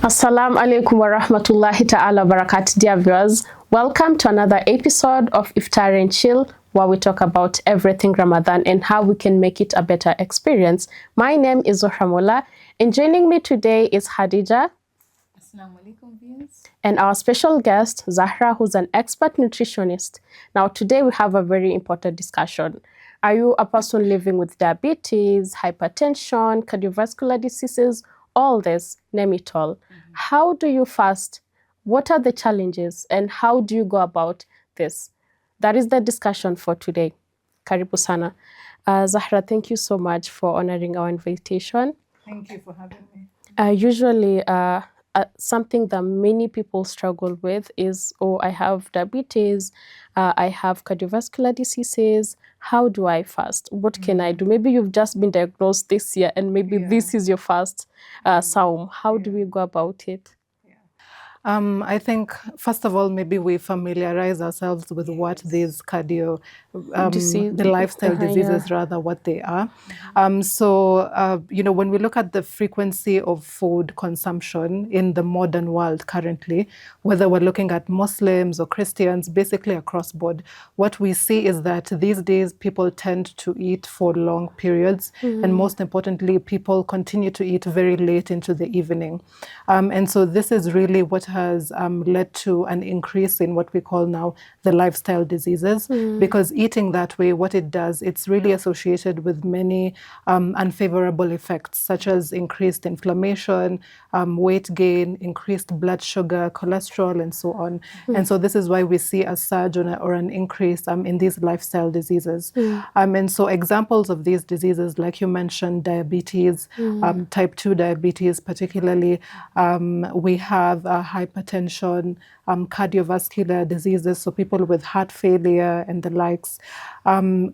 Assalamu alaikum wa rahmatullahi ta'ala barakatuh, dear viewers. Welcome to another episode of Iftar and Chill, where we talk about everything Ramadan and how we can make it a better experience. My name is Zohra, and joining me today is Khadija. Assalamu alaikum, viewers. And our special guest, Zahra, who's an expert nutritionist. Now, today we have a very important discussion. Are you a person living with diabetes, hypertension, cardiovascular diseases, all this, name it all? How do you fast? What are the challenges? And how do you go about this? That is the discussion for today. Karibu sana. Zahra, thank you so much for honoring our invitation. Thank you for having me. Usually, something that many people struggle with is, oh, I have diabetes, I have cardiovascular diseases. How do I fast? What can I do? Maybe you've just been diagnosed this year and maybe this is your first Saum. How do we go about it? I think, first of all, maybe we familiarize ourselves with what these the lifestyle diseases, rather, what they are. When we look at the frequency of food consumption in the modern world currently, whether we're looking at Muslims or Christians, basically across board, what we see is that these days people tend to eat for long periods, and most importantly, people continue to eat very late into the evening. And so this is really what has led to an increase in what we call now the lifestyle diseases, because eating that way, what it does, it's really associated with many unfavorable effects, such as increased inflammation, weight gain, increased blood sugar, cholesterol, and so on. And so this is why we see a surge or an increase in these lifestyle diseases. And so examples of these diseases, like you mentioned, diabetes, type 2 diabetes particularly, we have hypertension, cardiovascular diseases, so people with heart failure and the likes,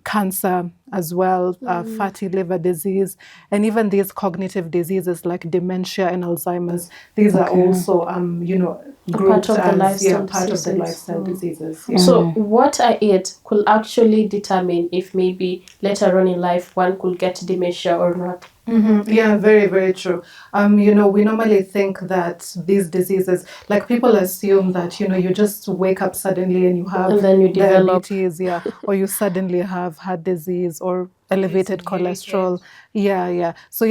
cancer as well, fatty liver disease, and even these cognitive diseases like dementia and Alzheimer's. These are also, grouped as part of the lifestyle diseases. Yeah. So what I eat could actually determine if maybe later on in life one could get dementia or not. Yeah, very, very true. We normally think that these diseases, like people assume that, you just wake up suddenly and you have And then you develop. diabetes, or you suddenly have heart disease or elevated cholesterol. So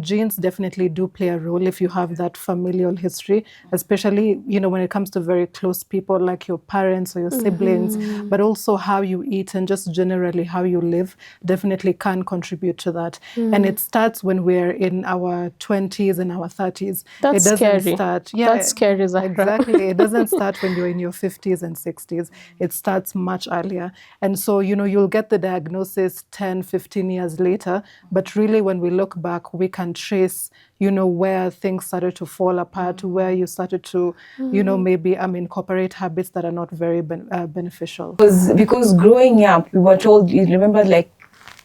genes definitely do play a role if you have that familial history, especially, when it comes to very close people like your parents or your siblings, but also how you eat and just generally how you live definitely can contribute to that. And it starts when we're in our 20s and our 30s. That's it doesn't scary. start. That's scary, Zahra. Exactly. It doesn't start when you're in your 50s and 60s. It starts much earlier. And so, you'll get the diagnosis 10, 15 years later, but really when we look back, we can trace, where things started to fall apart, where you started to, maybe incorporate habits that are not very beneficial. Because growing up, we were told, you remember, like,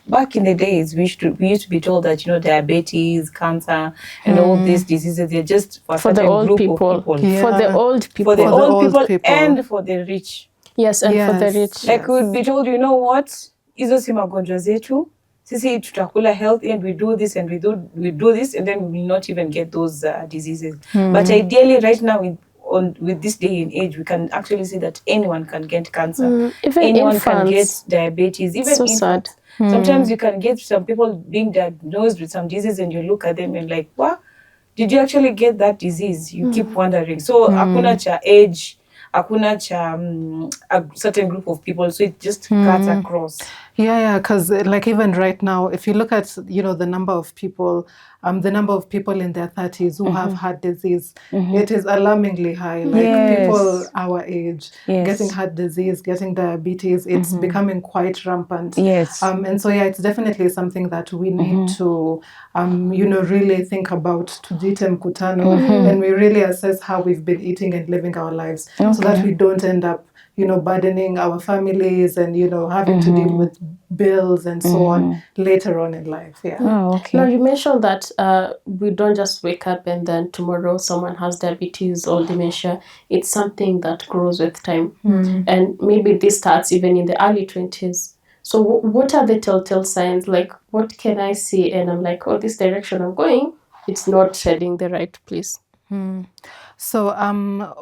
back in the days, we used to be told that, diabetes, cancer, and all these diseases, they're just for the old group people. of people. For the old people. For the old people and for the rich. Yes, and for the rich. Like, we'd be told, you know what? Hizo si magonjwa zetu. Sisi tutakula health and we do this and we do this, and then we will not even get those diseases. But ideally, right now, with this day and age, we can actually see that anyone can get cancer. Even anyone infants. can get diabetes. Even so infants. Sad. Sometimes you can get some people being diagnosed with some disease and you look at them and like, what? Did you actually get that disease? You keep wondering. So hakuna cha age, hakuna cha a certain group of people. So it just cuts across. Because like even right now, if you look at, the number of people in their 30s who have heart disease, it is alarmingly high. Like people our age getting heart disease, getting diabetes, it's becoming quite rampant. And so it's definitely something that we need to, really think about, tujite mkutano, and we really assess how we've been eating and living our lives so that we don't end up burdening our families and, having to deal with bills and so on later on in life. Now, you mentioned that we don't just wake up and then tomorrow someone has diabetes or dementia. It's something that grows with time. And maybe this starts even in the early 20s. So what are the telltale signs? Like, what can I see? And I'm like, oh, this direction I'm going, it's not heading the right place. So,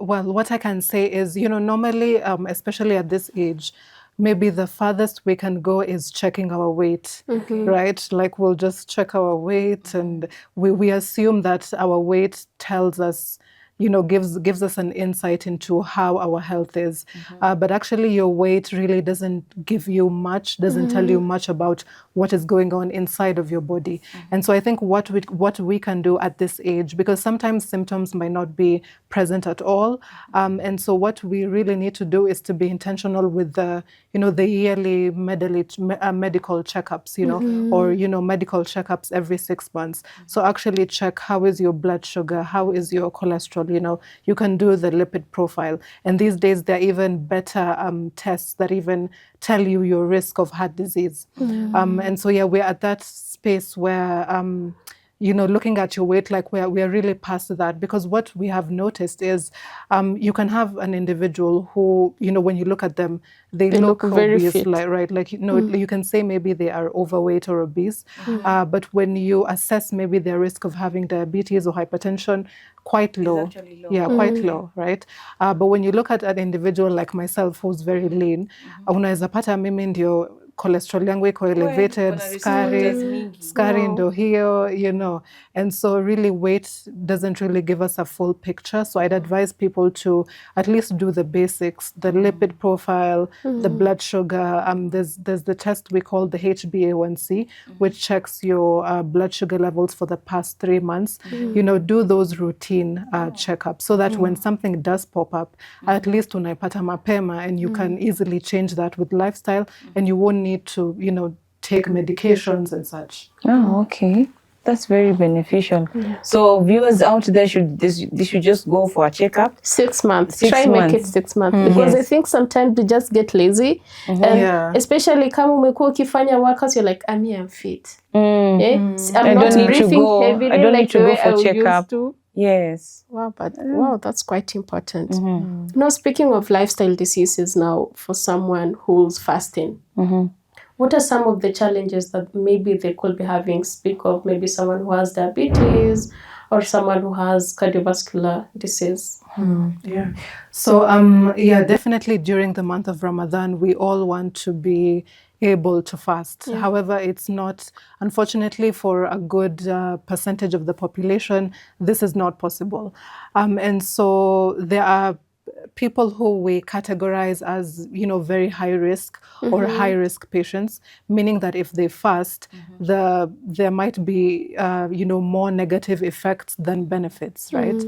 well, what I can say is, normally, especially at this age, maybe the farthest we can go is checking our weight, right? Like we'll just check our weight, and we assume that our weight tells us, gives us an insight into how our health is. But actually, your weight really doesn't give you much, doesn't tell you much about what is going on inside of your body. And so I think what we can do at this age, because sometimes symptoms might not be present at all, and so what we really need to do is to be intentional with the yearly medical checkups, or medical checkups every 6 months. So actually check how is your blood sugar, how is your cholesterol. You can do the lipid profile, and these days there are even better tests that even tell you your risk of heart disease. And so we're at that space where looking at your weight, like we're really past that, because what we have noticed is you can have an individual who, when you look at them, they look very obese, fit. right? Like, you can say maybe they are overweight or obese, but when you assess maybe their risk of having diabetes or hypertension, quite low. actually low. Yeah, quite low, right? But when you look at an individual like myself who's very lean, unaweza pata mimi ndio cholesterol yangu iko elevated, skari ndo hiyo, and so really weight doesn't really give us a full picture. So I'd advise people to at least do the basics, the lipid profile, the blood sugar. There's the test we call the HbA1c, which checks your blood sugar levels for the past 3 months. Do those routine checkups so that when something does pop up, at least unaipata mapema, and you can easily change that with lifestyle, and you won't need to, take medications and such. Oh, okay. That's very beneficial. So viewers out there they should just go for a checkup. 6 months. 6 Try make it months. 6 months because I think sometimes we just get lazy, and especially kama umekuwa ukifanya workouts, you're like, I'm fit. I'm I not don't need to breathing go. heavily I don't like need to the go way for I checkup. used to. Yes. Wow, that's quite important. Now, speaking of lifestyle diseases now, for someone who's fasting, what are some of the challenges that maybe they could be having? Speak of maybe someone who has diabetes or someone who has cardiovascular disease. So definitely during the month of Ramadan, we all want to be able to fast. However, it's not, unfortunately, for a good percentage of the population, this is not possible. And so there are people who we categorize as, very high risk or high risk patients, meaning that if they fast, there might be, more negative effects than benefits, right?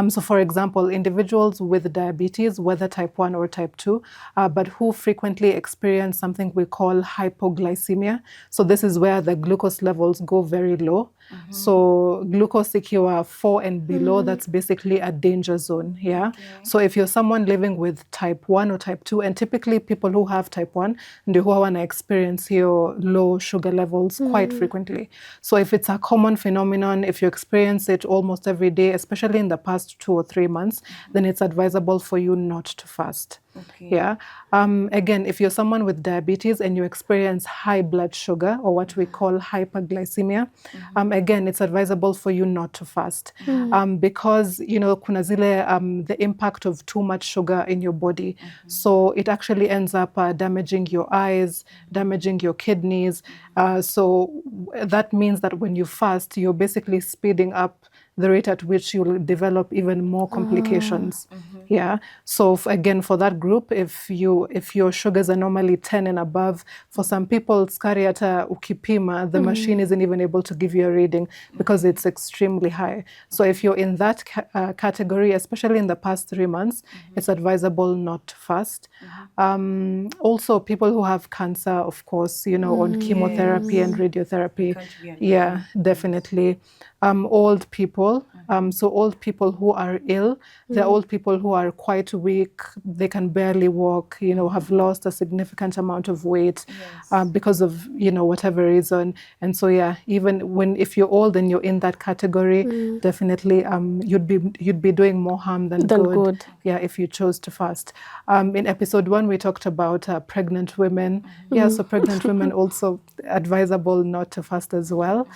So for example, individuals with diabetes, whether type 1 or type 2, but who frequently experience something we call hypoglycemia. So this is where the glucose levels go very low. So glucose ikiwa 4 and below, that's basically a danger zone. So if you're someone living with type 1 or type 2, and typically people who have type 1 ndio huwa wana experience hiyo low sugar levels quite frequently. So if it's a common phenomenon, if you experience it almost every day, especially in the past 2 or 3 months, then it's advisable for you not to fast. Again, if you're someone with diabetes and you experience high blood sugar, or what we call hyperglycemia, again, it's advisable for you not to fast, because kuna zile the impact of too much sugar in your body. So it actually ends up damaging your eyes, damaging your kidneys. So that means that when you fast, you're basically speeding up the rate at which you'll develop even more complications. So again, for that group, if your sugars are normally 10 and above, for some people, skari hata ukipima, the machine isn't even able to give you a reading because it's extremely high. So if you're in that category, especially in the past 3 months, it's advisable not to fast. Also, people who have cancer, of course, on chemotherapy and radiotherapy. Definitely. Old people. So old people who are ill, they're old people who are quite weak, they can barely walk, have lost a significant amount of weight because of, whatever reason. And so, even if you're old and you're in that category, definitely you'd be doing more harm than good. If you chose to fast. In episode 1, we talked about pregnant women. So pregnant women also advisable not to fast as well.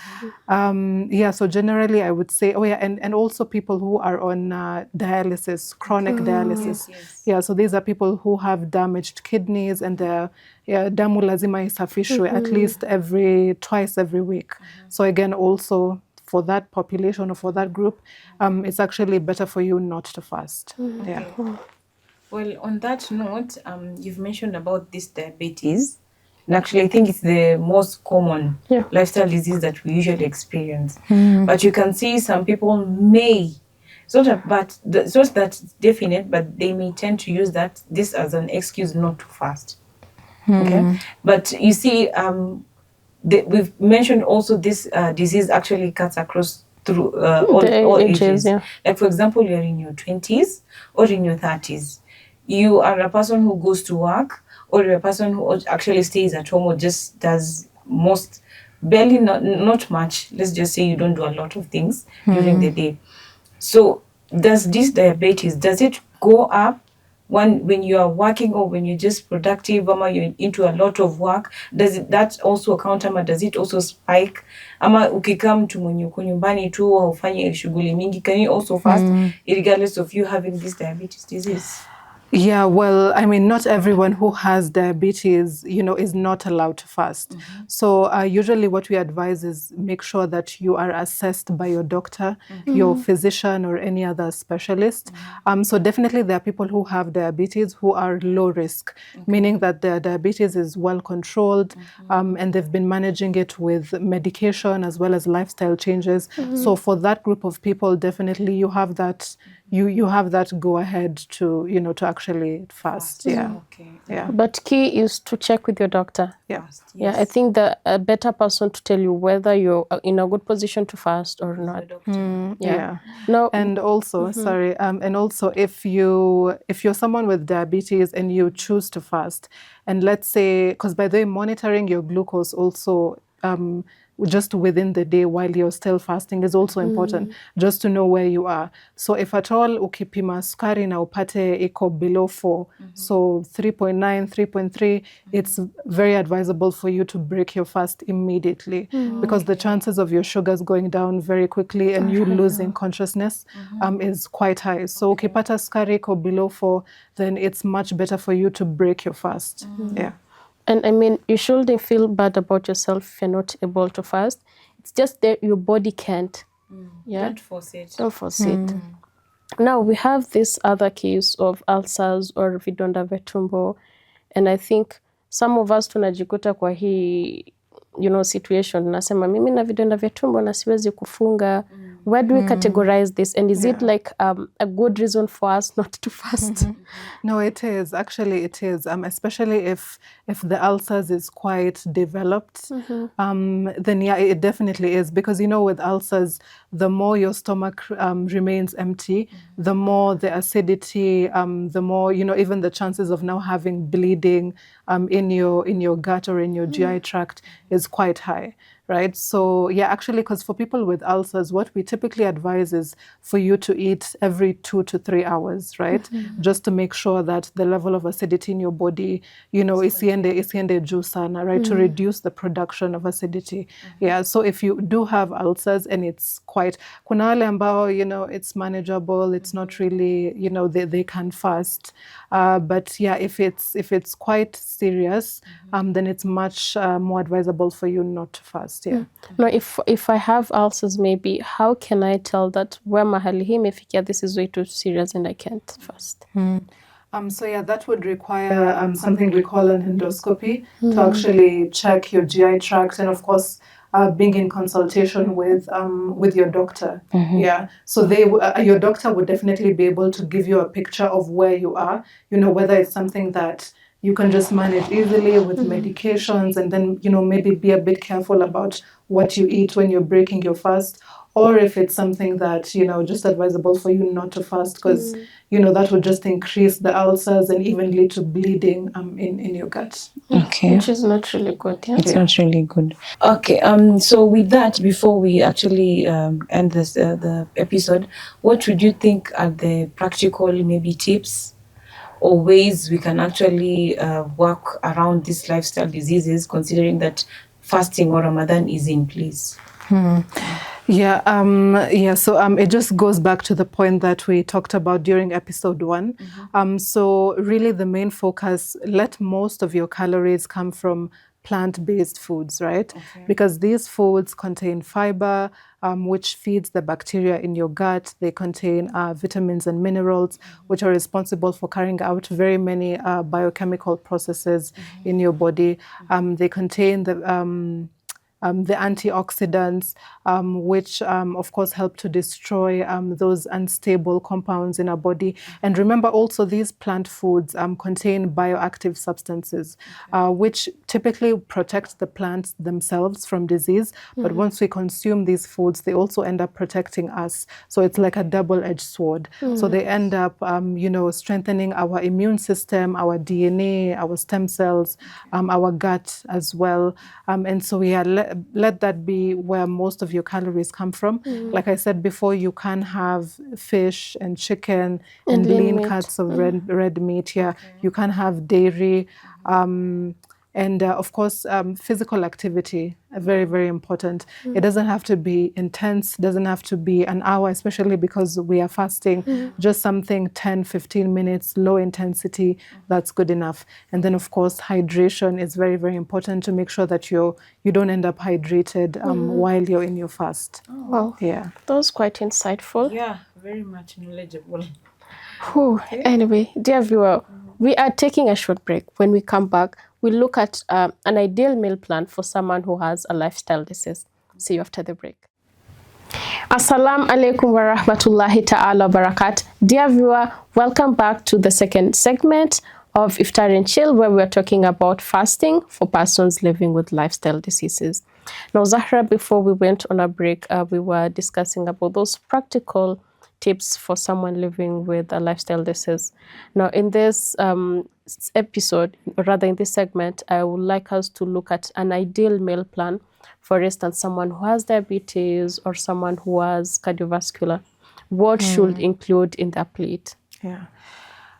So generally I would say, and and also people who are on dialysis, chronic dialysis. Yes. Yeah, so these are people who have damaged kidneys and their damu lazima isafishwe at least twice every week. So again, also for that population or for that group, it's actually better for you not to fast. Yeah. Well, on that note, you've mentioned about this diabetes. And actually, I think it's the most common lifestyle disease that we usually experience. But you can see some people may, it's not that definite, but they may tend to use this as an excuse not to fast. Okay, but you see, we've mentioned also this disease actually cuts across through all ages. Yeah. Like for example, you're in your 20s or in your 30s. You are a person who goes to work, or you're a person who actually stays at home or just does barely, not much. Let's just say you don't do a lot of things during the day. So does this diabetes, does it go up when you are working or when you're just productive, ama you're into a lot of work? That also count, ama does it also spike? Ama ukikaa mtu mwenye uko nyumbani tu haufanye shughuli mingi, can you also fast regardless of you having this diabetes disease? Yeah, well, I mean, not everyone who has diabetes, is not allowed to fast. So usually what we advise is make sure that you are assessed by your doctor, your physician, or any other specialist. So definitely there are people who have diabetes who are low risk, meaning that their diabetes is well controlled, and they've been managing it with medication as well as lifestyle changes. So for that group of people, definitely you have that you have that go ahead to to actually fast. Yeah. Okay. Yeah. But key is to check with your doctor. Yeah. Yeah, I think a better person to tell you whether you're in a good position to fast or not. Yeah. No. And also, sorry, and also if you're someone with diabetes and you choose to fast, and let's say, because by the way, monitoring your glucose also just within the day while you're still fasting is also important, just to know where you are. So if at all ukipima sukari na upate iko below 4, so 3.9, 3.3, it's very advisable for you to break your fast immediately, because the chances of your sugars going down very quickly and you losing consciousness is quite high. So ukipata sukari iko below 4, then it's much better for you to break your fast. Yeah. And I mean, you shouldn't feel bad about yourself if you're not able to fast. It's just that your body can't. Yeah. Don't force it. Don't force it. Now we have this other case of ulcers or vidonda vya tumbo, and I think some of us tunajikuta kwa hii situation, nasema mimi na vidonda vya tumbo na siwezi kufunga. Where do we categorize this, and is it like a good reason for us not to fast? No, it is. Actually, it is. Especially if the ulcers is quite developed, then yeah, it definitely is. Because with ulcers, the more your stomach remains empty, the more the acidity, the more even the chances of now having bleeding in your gut or in your GI tract is quite high. Right. So yeah, actually, because for people with ulcers, what we typically advise is for you to eat every 2 to 3 hours, right? Just to make sure that the level of acidity in your body, isiende juu sana, right? To reduce the production of acidity. Yeah. So if you do have ulcers and it's quite, kuna wale ambao, it's manageable, it's not really, they can fast. But yeah, if it's quite serious, then it's much more advisable for you not to fast. Yeah. No, if I have ulcers, maybe how can I tell that where mahali hii imefikia, this is way too serious and I can't fast? So yeah, that would require something we call an endoscopy to actually check your GI tract, and of course being in consultation with your doctor. Yeah, so your doctor would definitely be able to give you a picture of where you are, whether it's something that you can just manage easily with medications, and then maybe be a bit careful about what you eat when you're breaking your fast, or if it's something that just advisable for you not to fast, because that would just increase the ulcers and even lead to bleeding in your gut. Okay. Which is not really good. Yeah. It's not really good. Okay. So with that, before we actually end this the episode, what would you think are the practical maybe tips or ways we can actually work around these lifestyle diseases, considering that fasting or Ramadan is in place? So it just goes back to the point that we talked about during episode 1. So really the main focus, let most of your calories come from plant-based foods, right? Okay. Because these foods contain fiber, which feeds the bacteria in your gut. They contain vitamins and minerals, which are responsible for carrying out very many biochemical processes in your body. They contain the antioxidants, which of course help to destroy those unstable compounds in our body. And remember also these plant foods contain bioactive substances, which typically protect the plants themselves from disease. But once we consume these foods, they also end up protecting us. So it's like a double-edged sword. So they end up, strengthening our immune system, our DNA, our stem cells, our gut as well. And so let that be where most of your calories come from. Like I said before, you can have fish and chicken and lean meat. cuts of red meat. Yeah, you can have dairy. And of course, physical activity, very, very important. It doesn't have to be intense, doesn't have to be an hour, especially because we are fasting. Just something 10, 15 minutes, low intensity, that's good enough. And then, of course, hydration is very, very important to make sure that you don't end up hydrated while you're in your fast. Wow. Yeah. That was quite insightful. Yeah, very much knowledgeable. Anyway, dear viewer, we are taking a short break. When we come back, we'll look at an ideal meal plan for someone who has a lifestyle disease. See you after the break. Assalamu alaikum wa rahmatullahi ta'ala barakat. Dear viewer, welcome back to the second segment of Iftar and Chill, where we're talking about fasting for persons living with lifestyle diseases. Now, Zahra, before we went on a break, we were discussing about those practical tips for someone living with a lifestyle disease. Now, in this episode, or rather in this segment, I would like us to look at an ideal meal plan. For instance, someone who has diabetes or someone who has cardiovascular. What should include in their plate? Yeah.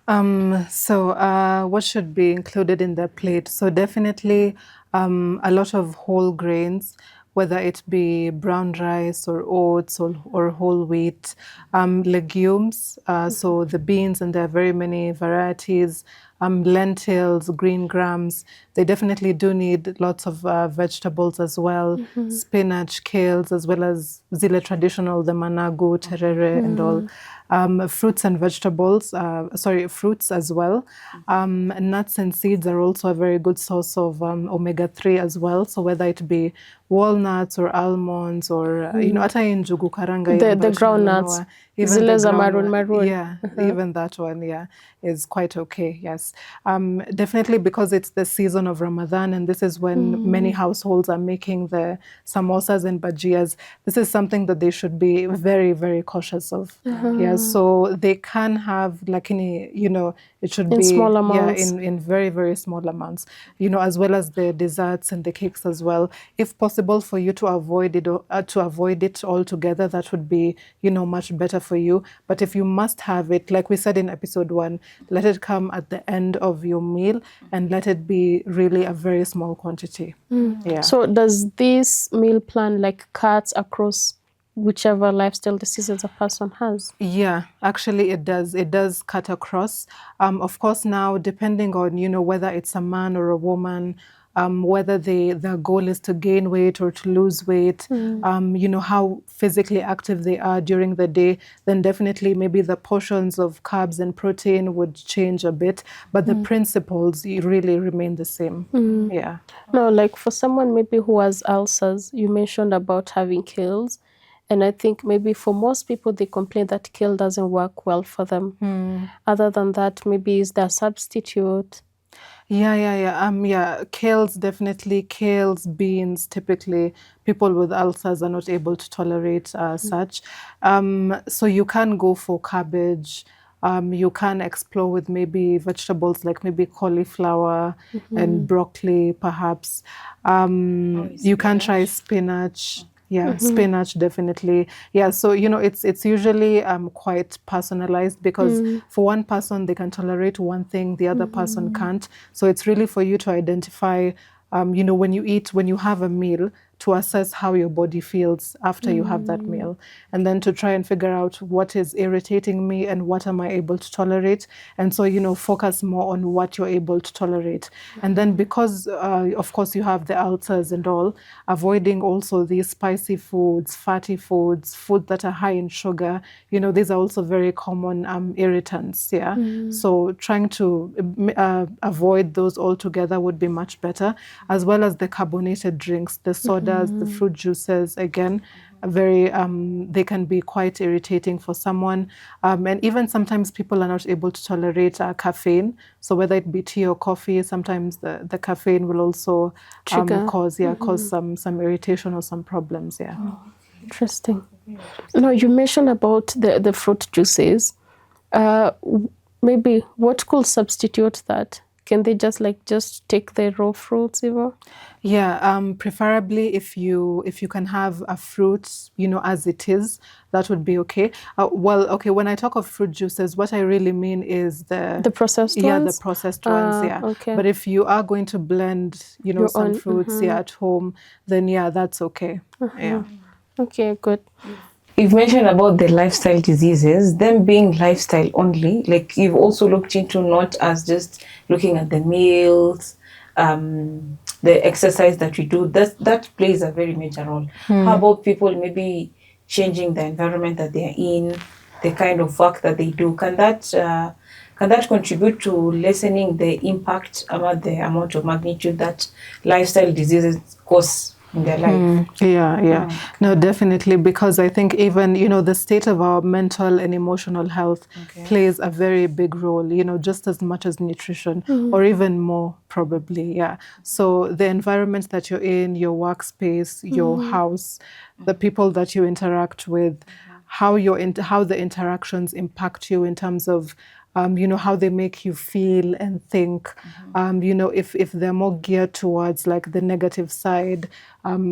What should be included in the plate? So definitely a lot of whole grains, whether it be brown rice or oats or whole wheat, legumes, so the beans, and there are very many varieties, lentils, green grams. They definitely do need lots of vegetables as well, spinach, kales, as well as zile traditional, the managu, terere, and all. Fruits and vegetables, fruits as well. Nuts and seeds are also a very good source of omega-3 as well. So whether it be walnuts or almonds or, hata njugu karanga. The groundnuts. Even Zile the za groundnut. maroon. Yeah, even that one, yeah, is quite okay, yes. Definitely because it's the season of Ramadan, and this is when many households are making the samosas and bhajias. This is something that they should be very, very cautious of. Yeah, so they can have, it should In be small amounts. in very, very small amounts, as well as the desserts and the cakes as well. If possible for you to avoid it altogether, that would be, much better for you. But if you must have it, like we said in episode 1, let it come at the end of your meal and let it be really a very small quantity. Yeah. So does this meal plan cut across whichever lifestyle diseases a person has? Yeah, actually it does. It does cut across. Of course, now depending on, whether it's a man or a woman, whether their goal is to gain weight or to lose weight, how physically active they are during the day, then definitely maybe the portions of carbs and protein would change a bit, but the principles really remain the same. Yeah. No, for someone maybe who has ulcers, you mentioned about having kales. And I think maybe for most people, they complain that kale doesn't work well for them. Other than that, maybe is there a substitute? Yeah. Kales, definitely. Kales, beans, typically people with ulcers are not able to tolerate such. So you can go for cabbage. You can explore with maybe vegetables like maybe cauliflower and broccoli, perhaps. You can try spinach. Yeah, spinach, definitely. Yeah, so, it's usually quite personalized because for one person, they can tolerate one thing, the other person can't. So it's really for you to identify, when you have a meal, to assess how your body feels after you have that meal, and then to try and figure out what is irritating me and what am I able to tolerate. And so, focus more on what you're able to tolerate. And then because, of course, you have the ulcers and all, avoiding also these spicy foods, fatty foods, food that are high in sugar, these are also very common irritants, yeah. So trying to avoid those altogether would be much better, as well as the carbonated drinks, the sodas, the fruit juices, again, very they can be quite irritating for someone, and even sometimes people are not able to tolerate caffeine. So whether it be tea or coffee, sometimes the caffeine will also cause some irritation or some problems. Yeah. Interesting. Now you mentioned about the fruit juices. Maybe what could substitute that? Can they just take the raw fruits even? Yeah, preferably if you can have a fruit, as it is, that would be okay. When I talk of fruit juices, what I really mean is the processed ones? Yeah, the processed ones, yeah. Okay. But if you are going to blend, Your some own, fruits at home, then yeah, that's okay. Yeah. Okay, good. You've mentioned about the lifestyle diseases, them being lifestyle only. Like, you've also looked into not as just looking at the meals, the exercise that we do. That plays a very major role. How about people maybe changing the environment that they're in, the kind of work that they do? Can that contribute to lessening the impact about the amount of magnitude that lifestyle diseases cause in their life? Yeah. No, definitely, because I think even, the state of our mental and emotional health plays a very big role, just as much as nutrition, or even more probably, yeah. So the environment that you're in, your workspace, your house, the people that you interact with, how the interactions impact you in terms of how they make you feel and think. If they're more geared towards like the negative side,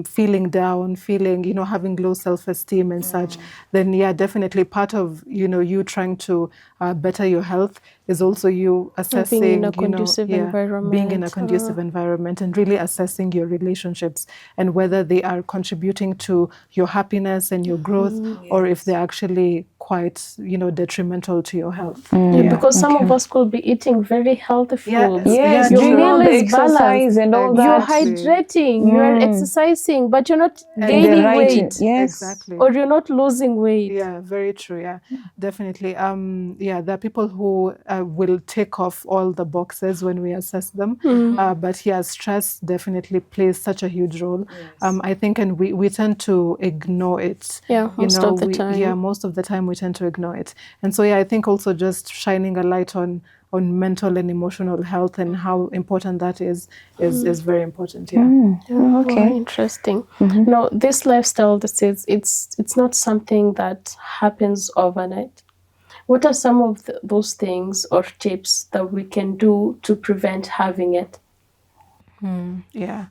feeling down, feeling, having low self-esteem and such, then yeah, definitely part of, you trying to better your health is also you assessing, being in a conducive environment. being in a conducive environment, and really assessing your relationships and whether they are contributing to your happiness and your growth, or if they're actually quite, detrimental to your health. Because some of us could be eating very healthy foods. Yes, your doing meal all the is exercise balanced. and all You're that. hydrating, you're exercising, but you're not gaining weight. Yes. Exactly. Or you're not losing weight. Yeah, very true. Yeah, definitely. There are people who will tick off all the boxes when we assess them. But yeah, stress definitely plays such a huge role. I think, and we tend to ignore it. Yeah, most of the time. Yeah, most of the time we tend to ignore it. And so yeah, I think also just shining a light on mental and emotional health and how important that is very important. Yeah. Okay. Oh, interesting. Now, this lifestyle disease, it's not something that happens overnight. What are some of those things or tips that we can do to prevent having it? Yeah.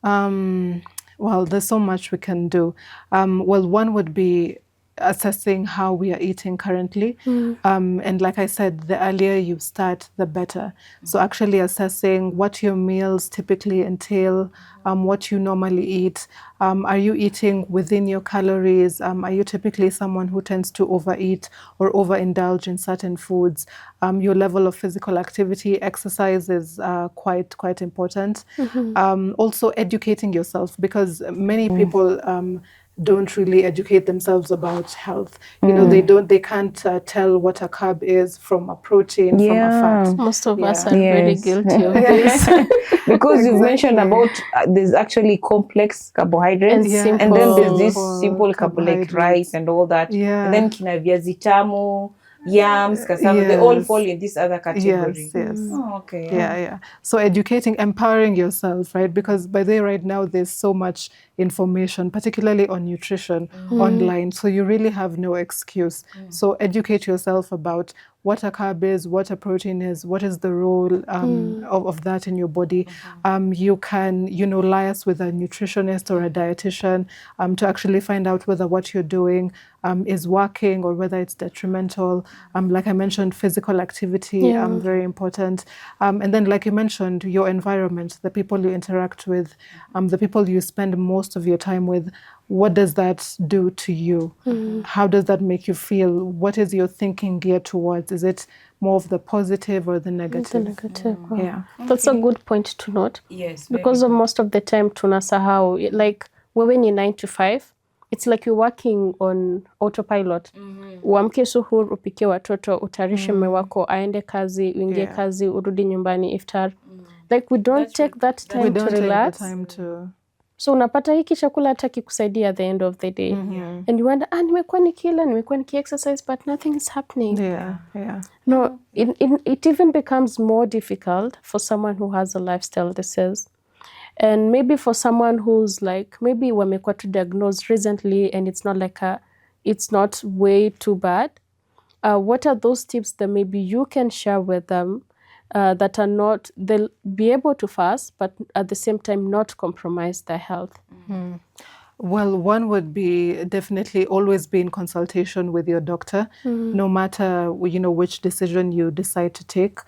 Well, there's so much we can do. One would be assessing how we are eating currently. And like I said, the earlier you start, the better. So actually assessing what your meals typically entail, what you normally eat. Are you eating within your calories? Are you typically someone who tends to overeat or overindulge in certain foods? Your level of physical activity, exercise is quite important. Also educating yourself, because many people don't really educate themselves about health. They can't tell what a carb is from a protein, from a fat. Most of us are very guilty of this. Because you've mentioned about there's actually complex carbohydrates, And and then there's this simple simple like rice and all that. Yeah. And then kina viazi tamu, yams, cassava, they all fall in this other category. Yes. Oh, okay. Yeah. So educating, empowering yourself, right? Because by the way, right now there's so much information, particularly on nutrition online. So you really have no excuse. So educate yourself about what a carb is, what a protein is, what is the role of that in your body. You can, liaise with a nutritionist or a dietitian to actually find out whether what you're doing is working or whether it's detrimental. Like I mentioned, physical activity, very important. And then, like you mentioned, your environment, the people you interact with, the people you spend most of your time with. What does that do to you? How does that make you feel? What is your thinking geared towards? Is it more of the positive or the negative? The negative. Wow. Yeah. That's a good point to note. Yes. Because of most of the time tunasahau, like wewe ni 9 to 5, it's like you're working on autopilot. Uamke suhur, upike watoto, utarishe mume wako, aende kazi, uingie kazi, urudi nyumbani iftar. Like we don't take that time to relax. So unapata hiki chakula hata kikusaidia at the end of the day. And you wonder, nimekuwa nikila, nimekuwa niki-exercise, but nothing is happening. No, it even becomes more difficult for someone who has a lifestyle disease. And maybe for someone who's like, maybe wamekuwa to diagnosed recently and it's not way too bad. What are those tips that maybe you can share with them that are not, they'll be able to fast, but at the same time not compromise their health? Well, one would be definitely always be in consultation with your doctor, no matter which decision you decide to take.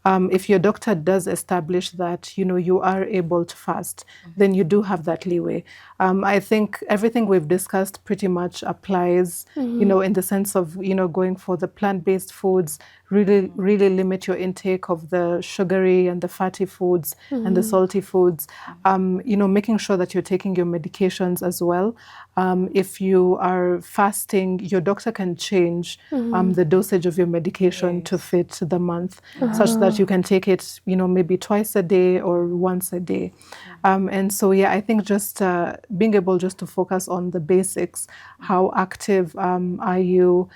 If your doctor does establish that you are able to fast, then you do have that leeway. I think everything we've discussed pretty much applies, in the sense of going for the plant-based foods. Really limit your intake of the sugary and the fatty foods and the salty foods. Making sure that you're taking your medications as well. If you are fasting, your doctor can change the dosage of your medication to fit the month, such that you can take it, maybe twice a day or once a day. And so, I think just being able just to focus on the basics. How active are you?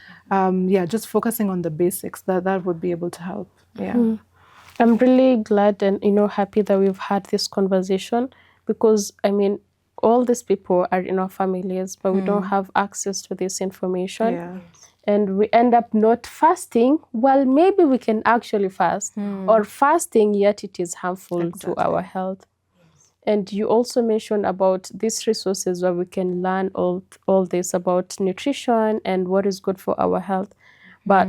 Just focusing on the basics. That would be able to help. I'm really glad and happy that we've had this conversation, because I mean, all these people are in our families, but we don't have access to this information. And we end up not fasting. Well, maybe we can actually fast, or fasting, yet it is harmful to our health. And you also mentioned about these resources where we can learn all this about nutrition and what is good for our health. But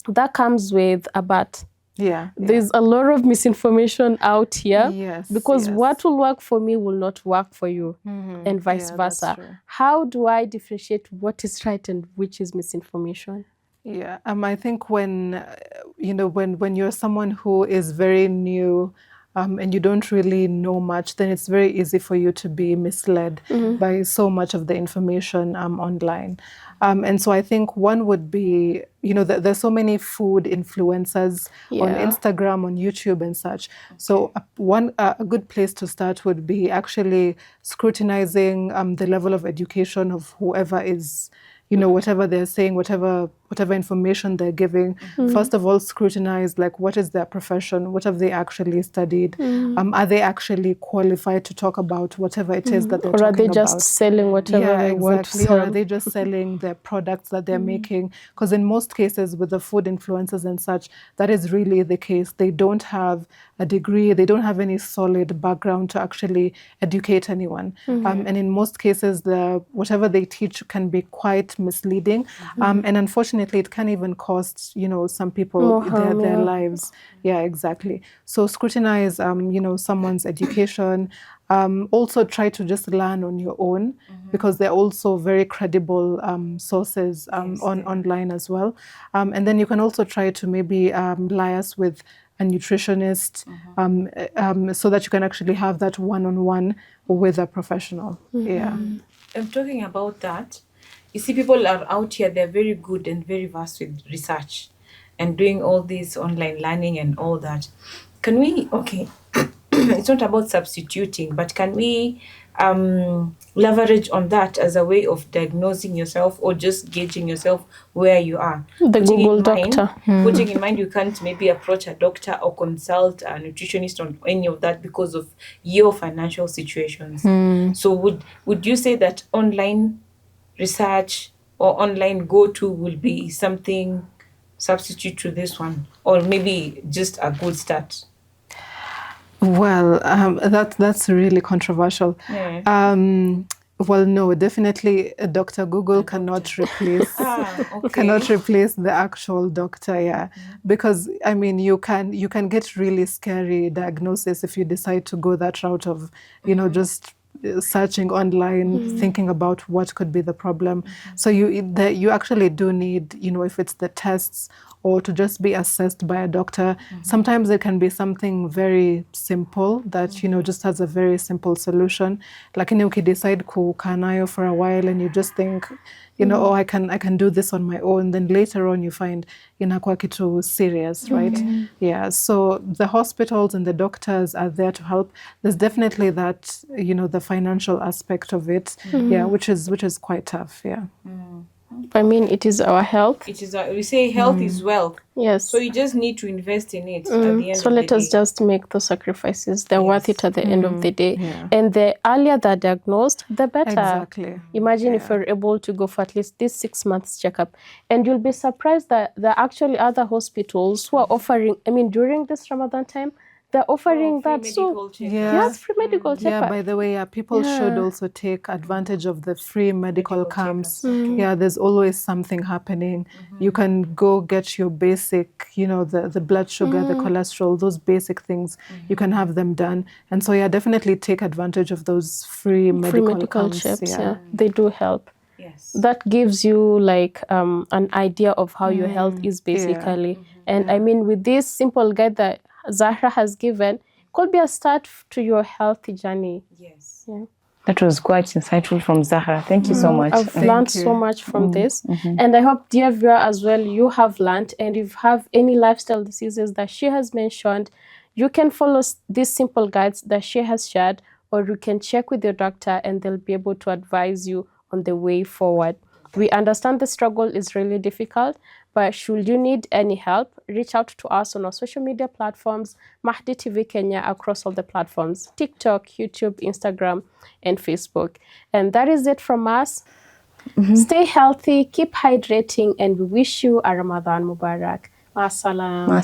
that comes with a but. There's a lot of misinformation out here, because what will work for me will not work for you, and vice versa. How do I differentiate what is right and which is misinformation? I think when you're someone who is very new, and you don't really know much, then it's very easy for you to be misled by so much of the information online. And so I think one would be, there's so many food influencers on Instagram, on YouTube and such. So a good place to start would be actually scrutinizing the level of education of whoever is, whatever they're saying, whatever information they're giving. First of all, scrutinize, like, what is their profession? What have they actually studied? Are they actually qualified to talk about whatever it is that they're talking about? Or are they just selling whatever they want to sell? Or are they just selling their products that they're making? Because in most cases with the food influencers and such, that is really the case. They don't have a degree. They don't have any solid background to actually educate anyone. And in most cases, whatever they teach can be quite misleading. And unfortunately, it can even cost, some people their lives. Exactly. So scrutinize, someone's education. Also try to just learn on your own, because they're also very credible sources online as well. And then you can also try to maybe liaise with a nutritionist, so that you can actually have that one-on-one with a professional. I'm talking about that. You see, people are out here, they're very good and very vast with research and doing all this online learning and all that. Can we, it's not about substituting, but can we leverage on that as a way of diagnosing yourself or just gauging yourself where you are? The Google doctor. Putting in mind you can't maybe approach a doctor or consult a nutritionist on any of that because of your financial situations. So would you say that online research or online go-to will be something substitute to this one, or maybe just a good start? Well, that's really controversial. Yeah. Well, no, definitely Dr. Google cannot replace Okay. cannot replace the actual doctor, yeah. Because I mean, you can get really scary diagnosis if you decide to go that route of, just searching online, thinking about what could be the problem. So you actually do need, if it's the tests or to just be assessed by a doctor. Sometimes it can be something very simple that, just has a very simple solution. Like, decide kukaa nayo for a while and you just think, oh, I can do this on my own. Then later on you find inakuwa kitu serious, right? Yeah. So the hospitals and the doctors are there to help. There's definitely that, the financial aspect of it, yeah, which is quite tough, yeah. I mean, it is our health. It is. We say health is wealth. Yes. So you just need to invest in it at the end of the day. So let us just make the sacrifices. They're worth it at the end of the day. Yeah. And the earlier they're diagnosed, the better. Exactly. Imagine if you're able to go for at least this 6 months checkup. And you'll be surprised that there are actually other hospitals who are offering, I mean, during this Ramadan time, they're offering free that. So, medical checkup. yes, free medical Yeah, checkup. by the way, people should also take advantage of the free medical camps. checkups, Yeah, there's always something happening. You can go get your basic, the blood sugar, the cholesterol, those basic things. You can have them done. And so, yeah, definitely take advantage of those free medical camps. checks, yeah. They do help. Yes. That gives you like an idea of how your health is basically. And I mean, with this simple guide that Zahra has given, could be a start to your healthy journey. Yes. Yeah. That was quite insightful from Zahra. Thank you so much. I've learned so much from this. And I hope, dear viewer, as well, you have learned. And if you have any lifestyle diseases that she has mentioned, you can follow these simple guides that she has shared, or you can check with your doctor and they'll be able to advise you on the way forward. We understand the struggle is really difficult, but should you need any help, reach out to us on our social media platforms, Mahditv Kenya, across all the platforms, TikTok, YouTube, Instagram, and Facebook. And that is it from us. Stay healthy, keep hydrating, and we wish you a Ramadan Mubarak. Ma salam.